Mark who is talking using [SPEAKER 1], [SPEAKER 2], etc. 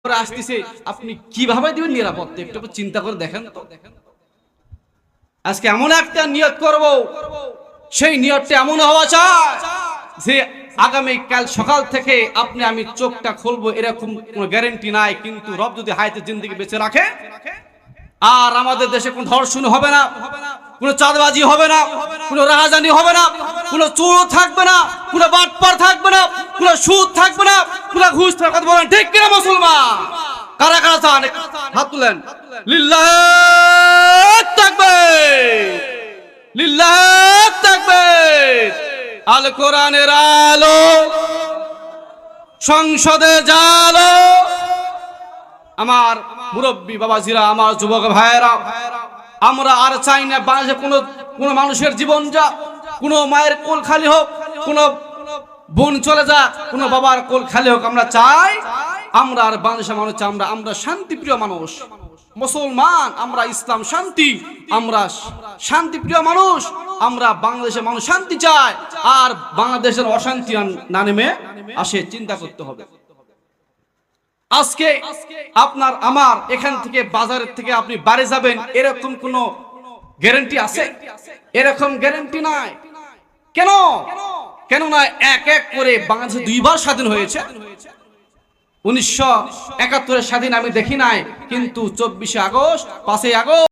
[SPEAKER 1] করে আসতেছে, আপনি কিভাবে দিবেন নিরাপত্তা? একটু চিন্তা করে দেখেন তো। আজকে এমন একটা নিয়ত করব, সেই নিয়তটা এমন হওয়া চাই যে আগামী কাল সকাল থেকে আপনি আমি চোখটা খুলবো, এরকম কোনো গ্যারান্টি নাই। কিন্তু রব যদি হায়াতে জিন্দেগি বেঁচে রাখে, আর আমাদের দেশে কোনো ধর্ষণ হবে না, কোনো চাঁদাবাজি হবে না, কোনো রাহাজানি হবে না, কোনো চোর থাকবে না, কোনো বাটপার থাকবে না, কোনো সুদ থাকবে না, কোনো ঘুষ থাকবে না। কথা বলেন ঠিক কিনা মুসলমান? কারা কারা চান হাত তুলেন। লিল্লাহ তাকবীর, লিল্লাহ তাকবীর। আল কোরআনের আলো সংসদে জালো। আমার মুরব্বী বাবাজিরা, আমার যুবক ভাইয়েরা, আমরা আর চাই না বাংলাদেশে কোনো মানুষের জীবন যা, কোনো মায়ের কোল খালি হোক, কোনো বোন চলে যা, কোনো বাবার কোল খালি হোক। আমরা চাই আমরা আর বাংলাদেশের মানুষ, আমরা শান্তিপ্রিয় মানুষ, মুসলমান, আমরা ইসলাম শান্তি, আমরা শান্তিপ্রিয় মানুষ, আমরা বাংলাদেশের মানুষ শান্তি চাই। আর বাংলাদেশের অশান্তি না নেমে আসে, চিন্তা করতে হবে। আজকে আপনার আমার এখান থেকে বাজারের থেকে আপনি বাড়ি যাবেন, এরকম কোন গ্যারান্টি আছে? এরকম গ্যারান্টি নাই। কেন? কেন না এক এক করে বাংলাদেশ দুইবার স্বাধীন হয়েছে। 1971 স্বাধীন আমি দেখি নাই, কিন্তু 24 আগস্ট, 5 আগস্ট